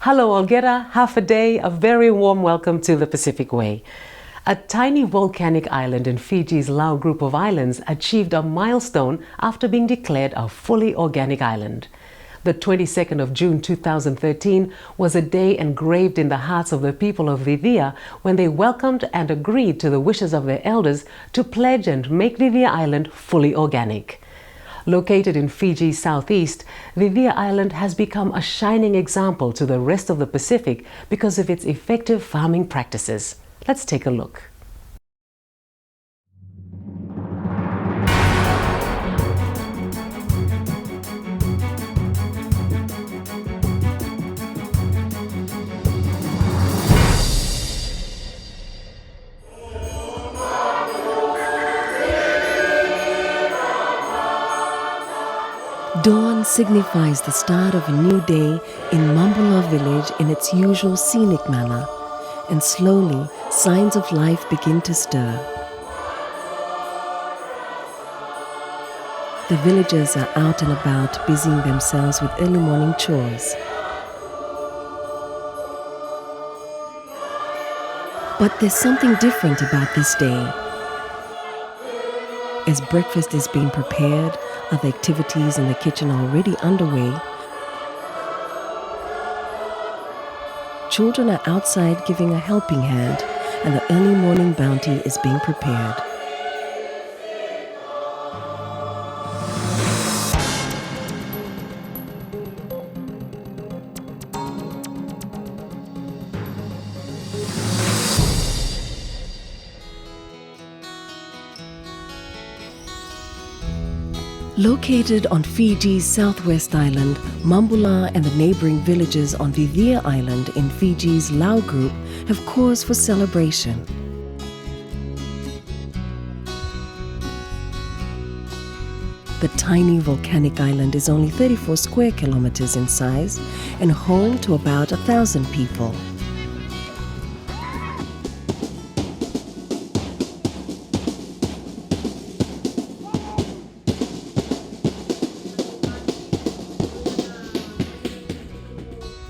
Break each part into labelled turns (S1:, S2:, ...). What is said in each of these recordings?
S1: Hello Olgera, half a day, a very warm welcome to the Pacific Way. A tiny volcanic island in Fiji's Lau group of islands achieved a milestone after being declared a fully organic island. The 22nd of June 2013 was a day engraved in the hearts of the people of Vivia when they welcomed and agreed to the wishes of their elders to pledge and make Vivia Island fully organic. Located in Fiji's southeast, Vivia Island has become a shining example to the rest of the Pacific because of its effective farming practices. Let's take a look.
S2: Dawn signifies the start of a new day in Mambula village in its usual scenic manner, and slowly signs of life begin to stir. The villagers are out and about busying themselves with early morning chores. But there's something different about this day. As breakfast is being prepared, other activities in the kitchen are already underway. Children are outside giving a helping hand, and the early morning bounty is being prepared. Located on Fiji's southwest island, Mambula and the neighboring villages on Vivia Island in Fiji's Lau group have cause for celebration. The tiny volcanic island is only 34 square kilometers in size and home to about 1,000 people.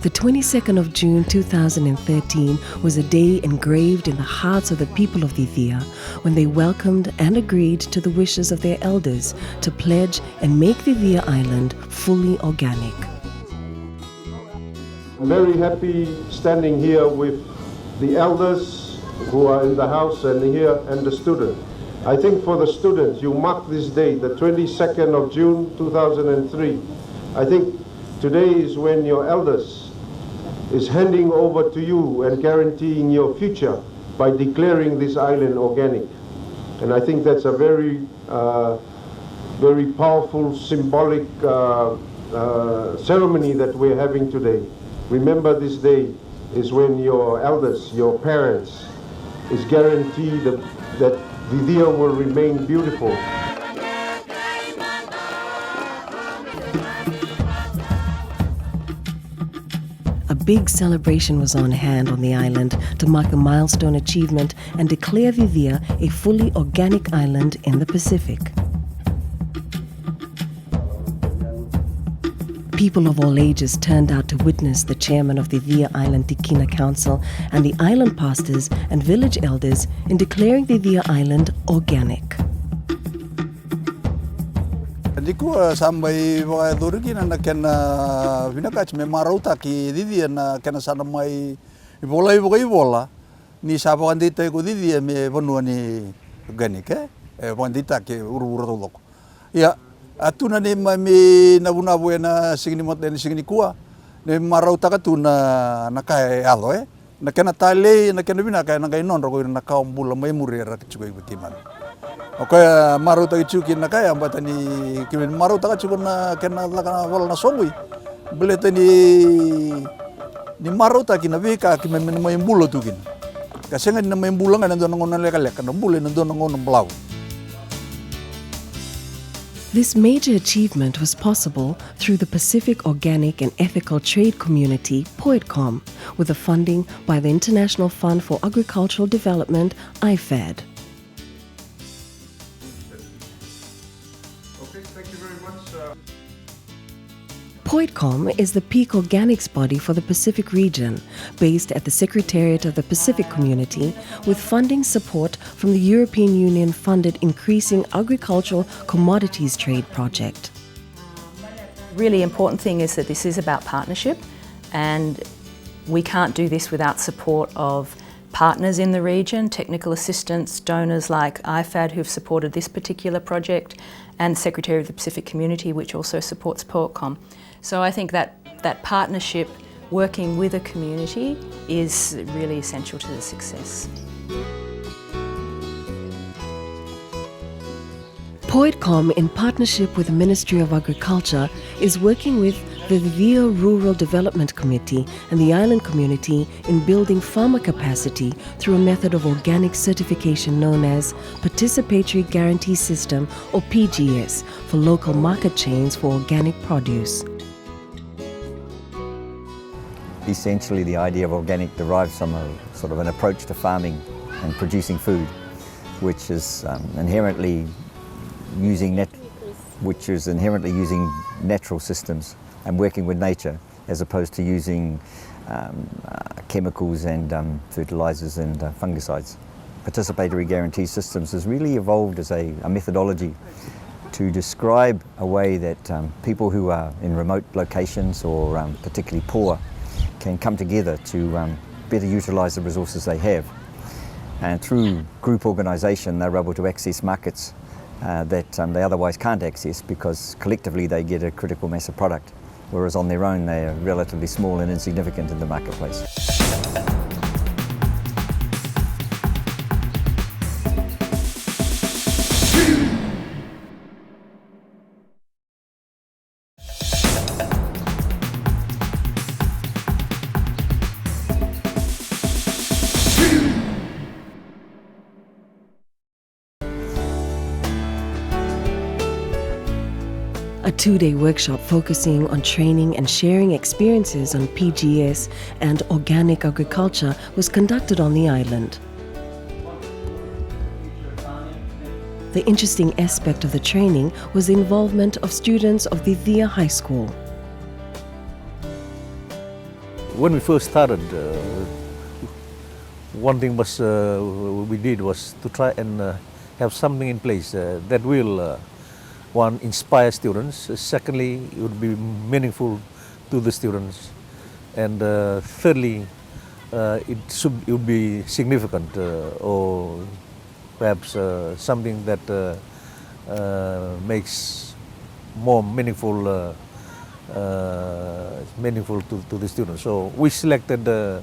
S2: The 22nd of June 2013 was a day engraved in the hearts of the people of Vivia when they welcomed and agreed to the wishes of their elders to pledge and make Vivia Island fully organic.
S3: I'm very happy standing here with the elders who are in the house and the student. I think for the students, you mark this day, the 22nd of June 2003. I think today is when your elders is handing over to you and guaranteeing your future by declaring this island organic. And I think that's a very, very powerful, symbolic ceremony that we're having today. Remember, this day is when your elders, your parents, is guaranteed that Vivia will remain beautiful.
S2: A big celebration was on hand on the island to mark a milestone achievement and declare Vivia a fully organic island in the Pacific. People of all ages turned out to witness the chairman of the Vivia Island Tikina Council and the island pastors and village elders in declaring Vivia Island organic.
S4: Diku sampai wa durgi na kena vinakach me marauta ki didi na kena sana mai ibola ni sapa andita ko didi me bonua ni organic bandita ke uru loko ya atuna ne me na buna buena signi mot ni signi kuwa ne marauta ka tuna na kai alo na kena tale na kena vinaka na kai non ro na kaumbula mai murera kichukoi butiman. Okay, maruta ichuki na kaya ambatani kimin maruta ka chukuna kena laka wala na songui beleta ni maruta kinabika kimin may bulo tukin kasi nga na may bulo nga nandun ng leka na bulo nandun ng blau.
S2: This major achievement was possible through the Pacific Organic and Ethical Trade Community, POETCOM, with the funding by the International Fund for Agricultural Development, IFAD. POITCOM is the peak organics body for the Pacific region, based at the Secretariat of the Pacific Community, with funding support from the European Union-funded Increasing Agricultural Commodities Trade Project.
S5: Really important thing is that this is about partnership, and we can't do this without support of partners in the region, technical assistance, donors like IFAD who've supported this particular project, and Secretary of the Pacific Community, which also supports POITCOM. So I think that partnership, working with a community, is really essential to the success.
S2: POITCOM, in partnership with the Ministry of Agriculture, is working with the Vivia Rural Development Committee and the island community in building farmer capacity through a method of organic certification known as Participatory Guarantee System, or PGS, for local market chains for organic produce.
S6: Essentially, the idea of organic derives from a sort of an approach to farming and producing food, which is inherently using natural systems and working with nature, as opposed to using chemicals and fertilizers and fungicides. Participatory guarantee systems has really evolved as a methodology to describe a way that people who are in remote locations or particularly poor can come together to better utilize the resources they have. And through group organisation, they're able to access markets that they otherwise can't access, because collectively they get a critical mass of product, whereas on their own they are relatively small and insignificant in the marketplace.
S2: A two-day workshop focusing on training and sharing experiences on PGS and organic agriculture was conducted on the island. The interesting aspect of the training was the involvement of students of the Vivia High School.
S7: When we first started, one thing we did was to try and have something in place that will one, inspire students. Secondly, it would be meaningful to the students. And thirdly, it would be significant or perhaps something that makes more meaningful to the students. So we selected the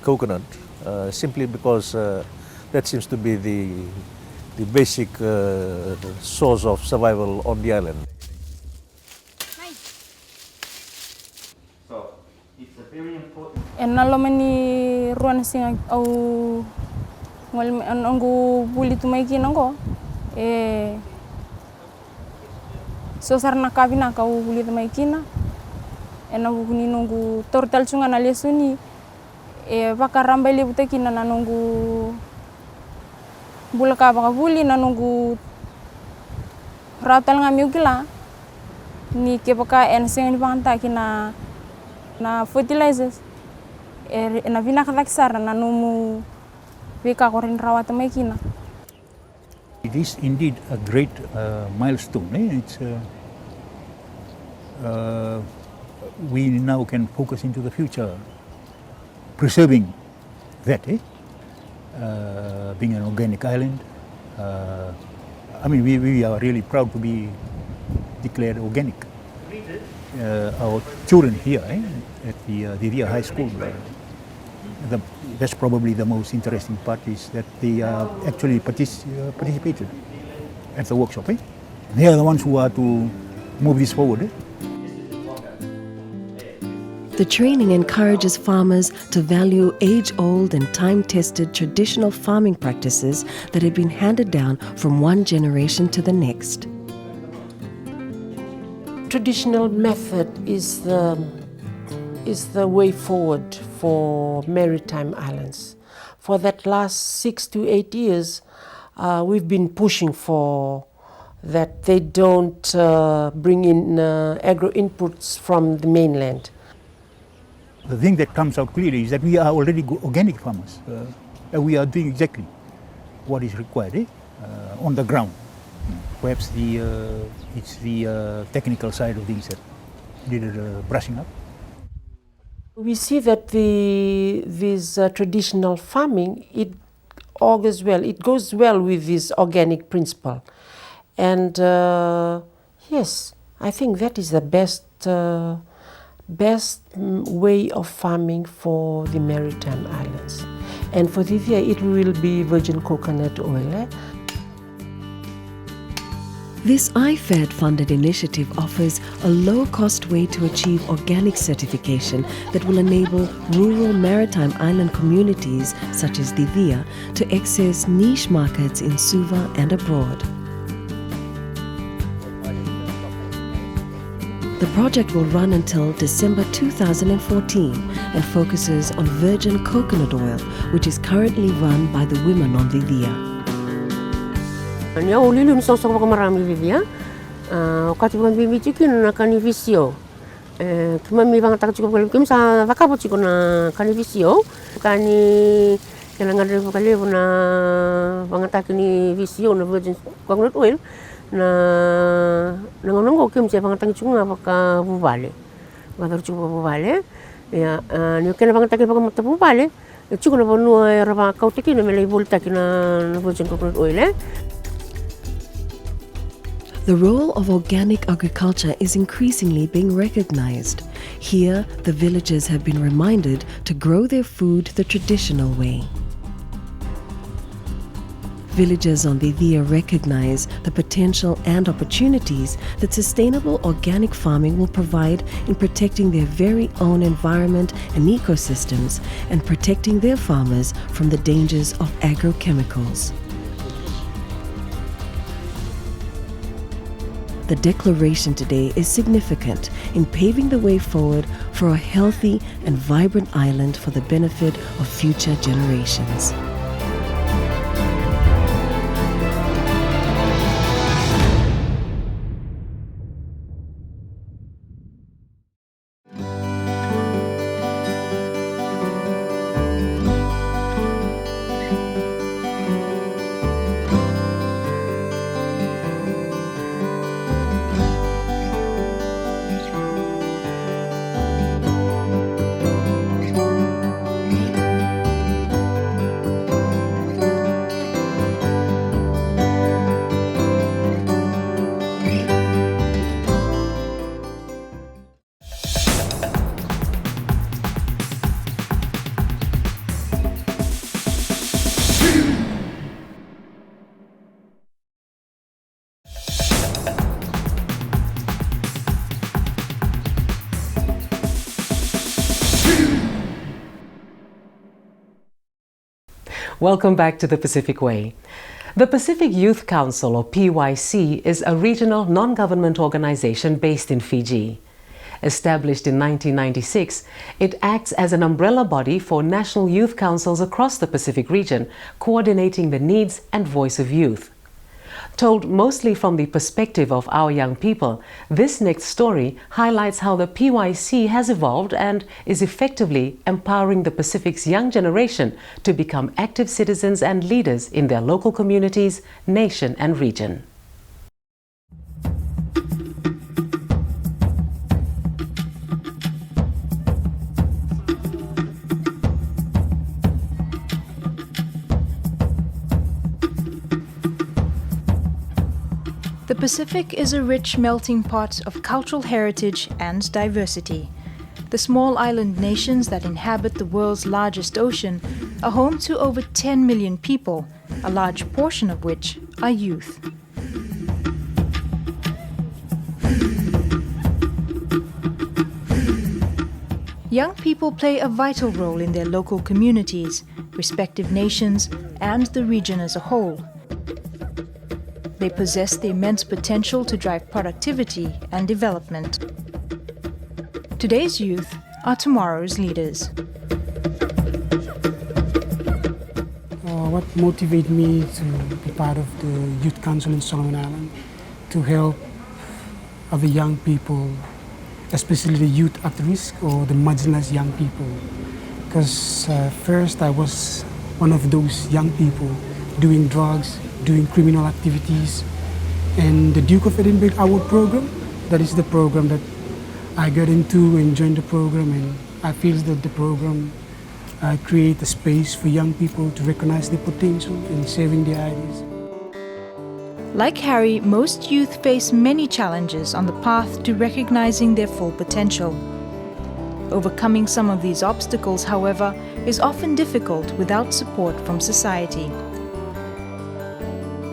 S7: coconut simply because that seems to be the basic source of survival on the island.
S8: So it's a very important.
S9: En nalomani ruan sing au ngol angu buli tumai kinango so sarna kavina ka buli tumai kina en abu ninungu tortal sunga na lesuni vakaramba ile butekina nanungu bulaka bakabuli nanungu ratal ngamiukila ni kepaka en sing banta kina na fertilizers na vina kadaksara nanumu vika korin rawat maikina.
S10: It is indeed a great milestone. It's we now can focus into the future preserving that. Being an organic island, I mean, we are really proud to be declared organic. Our children here at the Vivia High School, that's probably the most interesting part, is that they actually participated at the workshop. They are the ones who are to move this forward.
S2: The training encourages farmers to value age-old and time-tested traditional farming practices that have been handed down from one generation to the next.
S11: Traditional method is the way forward for maritime islands. For that last 6 to 8 years, we've been pushing for that they don't bring in agro inputs from the mainland.
S10: The thing that comes out clearly is that we are already organic farmers. And we are doing exactly what is required on the ground. Perhaps it's the technical side of things that needed brushing up.
S11: We see that this traditional farming, it augurs well, it goes well with this organic principle. And yes, I think that is the best way of farming for the maritime islands. And for this year, it will be virgin coconut oil.
S2: This IFAD-funded initiative offers a low-cost way to achieve organic certification that will enable rural maritime island communities such as Divya to access niche markets in Suva and abroad. The project will run until December 2014 and focuses on virgin coconut oil, which is currently run by the women on Divya.
S12: Nia ulilu ni sosok ko marami vivia. Wakati bukan bibi chikin na kanivisio. Kima mi bang tak cukup kim sa vakabo chiko na kanivisio. Kani kenangan dari vakale na bang tak ni visio na virgin coconut oil na nangonong ko kim sa bang tak chunga baka bubale. Bakar chupa bubale. Ya ni kena bang tak baka mata bubale. Chuko na bonu raba kau tiki na melai volta kina virgin coconut oil.
S2: The role of organic agriculture is increasingly being recognized. Here, the villagers have been reminded to grow their food the traditional way. Villagers on Divya recognize the potential and opportunities that sustainable organic farming will provide in protecting their very own environment and ecosystems and protecting their farmers from the dangers of agrochemicals. The declaration today is significant in paving the way forward for a healthy and vibrant island for the benefit of future generations.
S1: Welcome back to the Pacific Way. The Pacific Youth Council, or PYC, is a regional non-government organization based in Fiji. Established in 1996, it acts as an umbrella body for national youth councils across the Pacific region, coordinating the needs and voice of youth. Told mostly from the perspective of our young people, this next story highlights how the PYC has evolved and is effectively empowering the Pacific's young generation to become active citizens and leaders in their local communities, nation and region.
S13: The Pacific is a rich melting pot of cultural heritage and diversity. The small island nations that inhabit the world's largest ocean are home to over 10 million people, a large portion of which are youth. Young people play a vital role in their local communities, respective nations, and the region as a whole. They possess the immense potential to drive productivity and development. Today's youth are tomorrow's leaders.
S14: What motivated me to be part of the Youth Council in Solomon Island to help other young people, especially the youth at risk or the marginalized young people. Because first I was one of those young people doing drugs, doing criminal activities. And the Duke of Edinburgh Award program, that is the program that I got into and joined the program, and I feel that the program create a space for young people to recognize their potential and saving their ideas.
S13: Like Harry, most youth face many challenges on the path to recognizing their full potential. Overcoming some of these obstacles, however, is often difficult without support from society.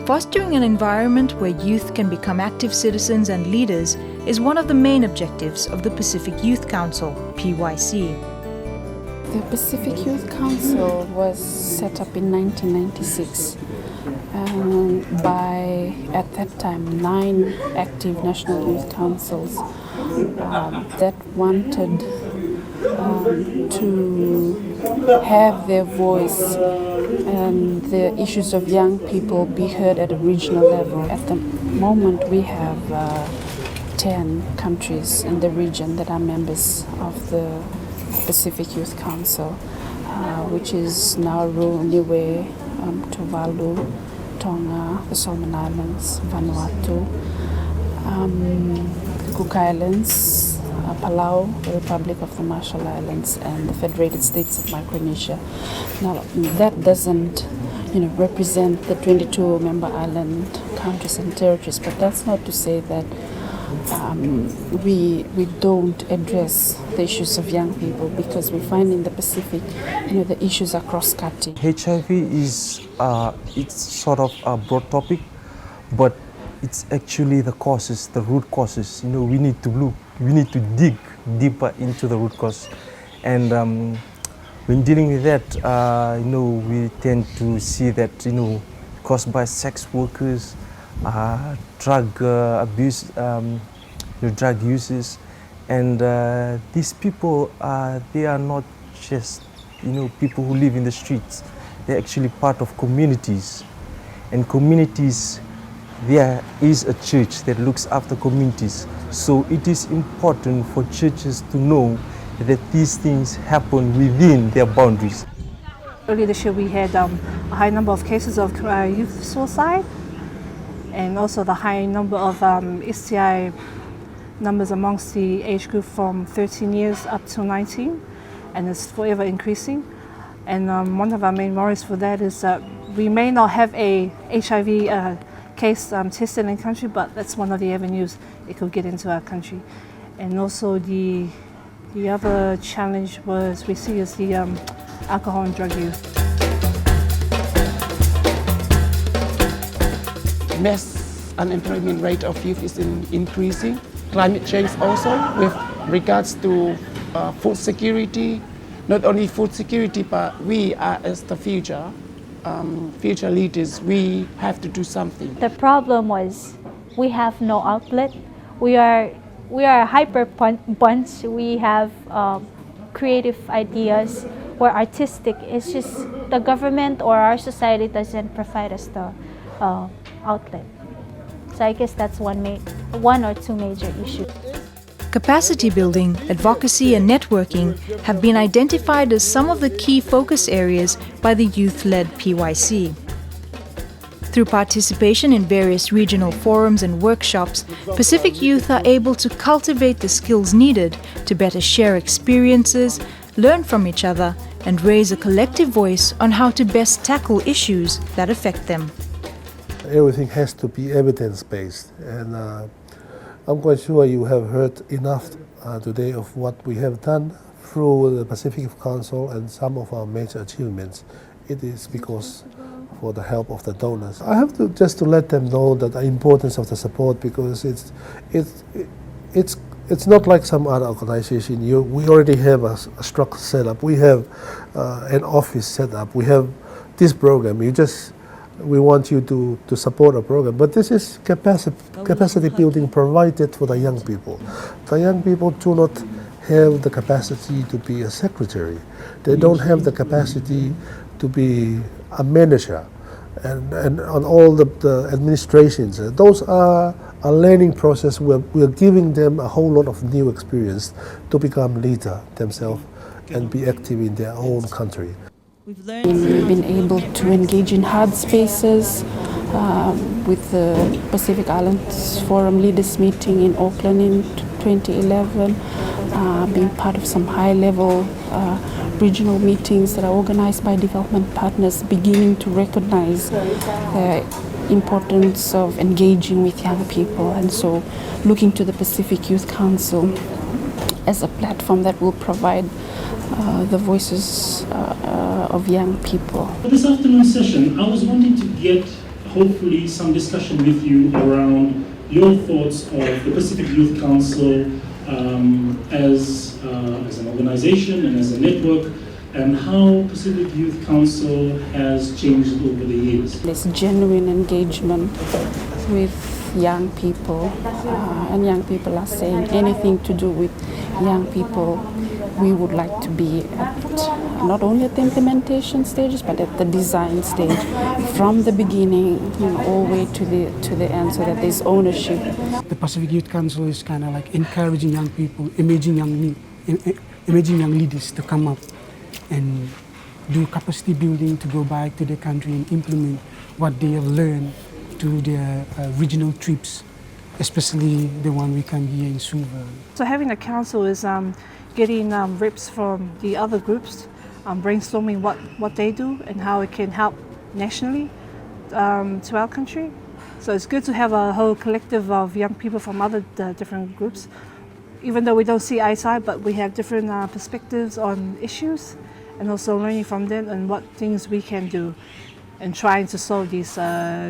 S13: Fostering an environment where youth can become active citizens and leaders is one of the main objectives of the Pacific Youth Council, PYC.
S15: The Pacific Youth Council was set up in 1996 by, at that time, 9 active national youth councils that wanted to have their voice and the issues of young people be heard at a regional level. At the moment, we have 10 countries in the region that are members of the Pacific Youth Council, which is Nauru, Niue, Tuvalu, Tonga, the Solomon Islands, Vanuatu, the Cook Islands, Palau, the Republic of the Marshall Islands, and the Federated States of Micronesia. Now, that doesn't, represent the 22 member island countries and territories, but that's not to say that we don't address the issues of young people, because we find in the Pacific, the issues are cross-cutting.
S16: HIV is it's sort of a broad topic, but it's actually the causes, the root causes. We need to look, we need to dig deeper into the root cause, and when dealing with that, we tend to see that caused by sex workers, drug abuse, drug uses, and these people they are not just people who live in the streets. They're actually part of communities, and communities, there is a church that looks after communities. So it is important for churches to know that these things happen within their boundaries.
S17: Earlier this year we had a high number of cases of youth suicide, and also the high number of STI numbers amongst the age group from 13 years up to 19, and it's forever increasing. And one of our main worries for that is that we may not have a HIV case tested in the country, but that's one of the avenues it could get into our country. And also the other challenge we see is the alcohol and drug use.
S18: Mass unemployment rate of youth is increasing. Climate change also, with regards to food security. Not only food security, but we are as the future leaders, we have to do something.
S19: The problem was we have no outlet. We are a hyper bunch. We have creative ideas. We're artistic. It's just the government or our society doesn't provide us the outlet. So I guess that's one or two major issues.
S13: Capacity building, advocacy and networking have been identified as some of the key focus areas by the youth-led PYC. Through participation in various regional forums and workshops, Pacific youth are able to cultivate the skills needed to better share experiences, learn from each other, and raise a collective voice on how to best tackle issues that affect them.
S20: Everything has to be evidence-based, and I'm quite sure you have heard enough today of what we have done through the Pacific Council and some of our major achievements. It is because for the help of the donors. I have to just to let them know that the importance of the support, because it's not like some other organization. We already have a structure set up. We have an office set up. We have this program. We want you to support a program, but this is capacity building provided for the young people. The young people do not have the capacity to be a secretary. They don't have the capacity to be a manager and on all the administrations. Those are a learning process. We're giving them a whole lot of new experience to become leader themselves and be active in their own country.
S15: We've been able to engage in hard spaces with the Pacific Islands Forum Leaders Meeting in Auckland in 2011, being part of some high-level regional meetings that are organized by development partners, beginning to recognize the importance of engaging with young people, and so looking to the Pacific Youth Council as a platform that will provide the voices of young people.
S8: For this afternoon session, I was wanting to get hopefully some discussion with you around your thoughts of the Pacific Youth Council as an organization and as a network, and how Pacific Youth Council has changed over the years.
S15: There's genuine engagement with young people, and young people are saying anything to do with young people, we would like to be at, not only at the implementation stages, but at the design stage, from the beginning, all the way to the end, so that there's ownership.
S14: The Pacific Youth Council is kind of like encouraging young people, emerging young leaders to come up and do capacity building, to go back to their country and implement what they have learned through their regional trips, especially the one we come here in Suva.
S17: So having a council is getting reps from the other groups, brainstorming what they do and how it can help nationally to our country. So it's good to have a whole collective of young people from other different groups. Even though we don't see eye to eye, but we have different perspectives on issues, and also learning from them and what things we can do and trying to solve these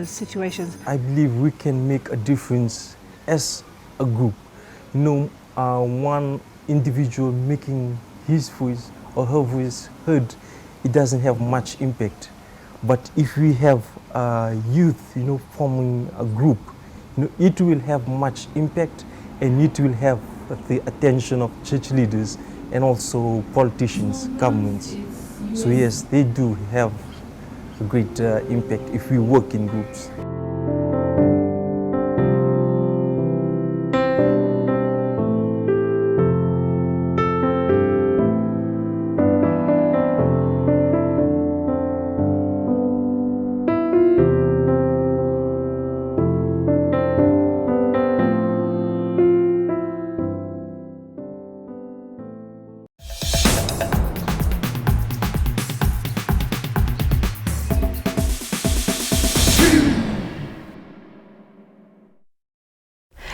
S17: situations.
S16: I believe we can make a difference as a group. One individual making his voice or her voice heard, it doesn't have much impact. But if we have youth, forming a group, it will have much impact, and it will have the attention of church leaders and also politicians, governments. So yes, they do have a great impact if we work in groups.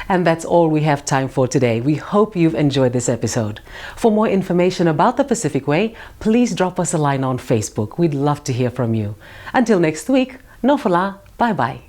S1: And that's all we have time for today. We hope you've enjoyed this episode. For more information about the Pacific Way, please drop us a line on Facebook. We'd love to hear from you. Until next week, no fala, bye-bye.